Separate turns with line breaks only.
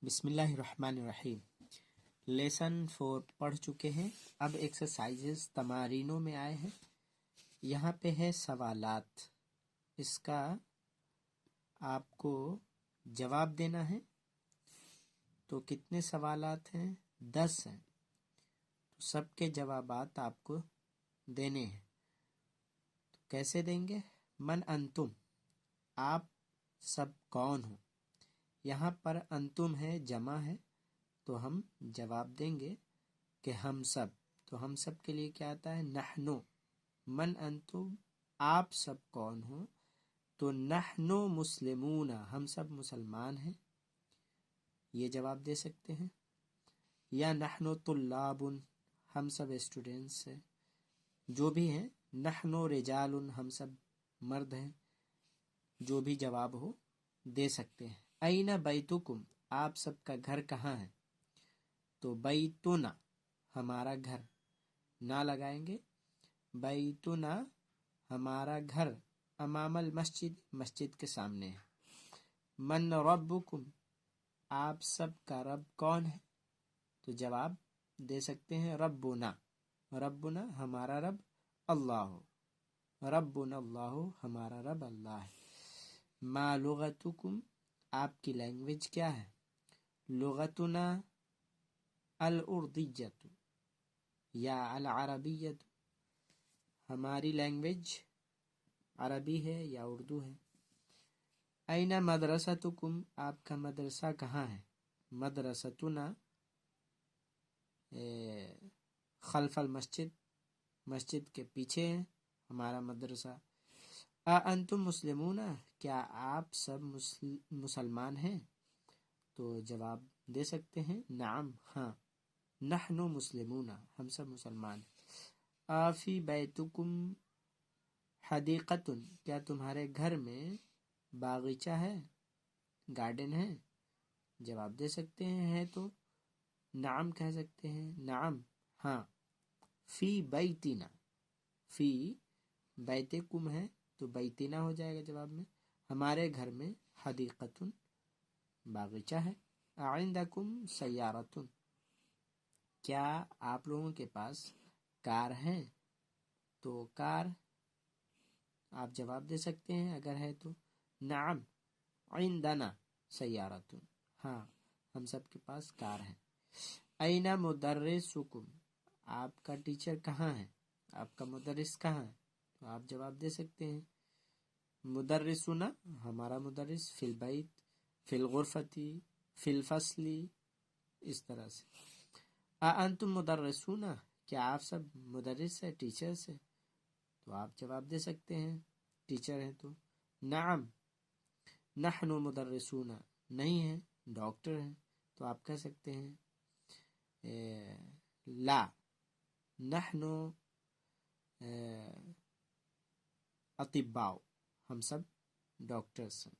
بسم اللہ الرحمن الرحیم۔ لیسن 4 پڑھ چکے ہیں، اب ایکسرسائزز تمارینوں میں آئے ہیں۔ یہاں پہ ہے سوالات، اس کا آپ کو جواب دینا ہے۔ تو کتنے سوالات ہیں؟ 10 ہیں، تو سب کے جوابات آپ کو دینے ہیں۔ تو کیسے دیں گے؟ من انتم، آپ سب کون ہو؟ یہاں پر انتم ہے، جمع ہے، تو ہم جواب دیں گے کہ ہم سب۔ تو ہم سب کے لیے کیا آتا ہے؟ نحنو۔ من انتم، آپ سب کون ہو؟ تو نحنو مسلمون، ہم سب مسلمان ہیں، یہ جواب دے سکتے ہیں۔ یا نحنو طلاب، ہم سب اسٹوڈنٹس ہیں، جو بھی ہیں۔ نحنو رجال، ہم سب مرد ہیں، جو بھی جواب ہو دے سکتے ہیں۔ این بیتکم، آپ سب کا گھر کہاں ہے؟ تو بیتنا، ہمارا گھر، نہ لگائیں گے۔ بیتنا، ہمارا گھر، امام المسجد، مسجد کے سامنے ہے۔ من ربکم، آپ سب کا رب کون ہے؟ تو جواب دے سکتے ہیں ربنا، ربنا ہمارا رب اللہ، ربنا اللہ ہمارا رب اللہ ہے۔ ما لغتکم، آپ کی لینگویج کیا ہے؟ لغتنا الاردیت یا العربیت، ہماری لینگویج عربی ہے یا اردو ہے۔ این مدرستکم، آپ کا مدرسہ کہاں ہے؟ مدرستنا خلف المسجد، مسجد کے پیچھے ہے ہمارا مدرسہ۔ انتم مسلمون، کیا آپ سب مسلمان ہیں؟ تو جواب دے سکتے ہیں نعم، ہاں، نحنو مسلمون، ہم سب مسلمان ہیں۔ فی بیتکم حدیقۃ، کیا تمہارے گھر میں باغیچہ ہے، گارڈن ہے؟ جواب دے سکتے ہیں ہے تو نعم کہہ سکتے ہیں، نعم، ہاں۔ فی بیتنا، فی بیتکم ہے تو بیتنا ہو جائے گا جواب میں، ہمارے گھر میں حدیقۃ، باغیچہ ہے۔ عندکم سیارۃ، کیا آپ لوگوں کے پاس کار ہے؟ تو کار آپ جواب دے سکتے ہیں اگر ہے تو نعم عندنا سیارۃ، ہاں، ہم سب کے پاس کار ہے۔ این مدرسکم، آپ کا ٹیچر کہاں ہے؟ آپ کا مدرس کہاں ہے؟ تو آپ جواب دے سکتے ہیں مدرسنا، ہمارا مدرس، فی البیت، فی الغرفتی، فی الفصلی، اس طرح سے۔ انتم مدرسون، کیا آپ سب مدرس ہیں، ٹیچرس ہیں؟ تو آپ جواب دے سکتے ہیں ٹیچر ہیں تو نعم نحن مدرسون، نہیں ہیں، ڈاکٹر ہیں، تو آپ کہہ سکتے ہیں لا نحن اطباء، ہم سب ڈاکٹرس ہیں۔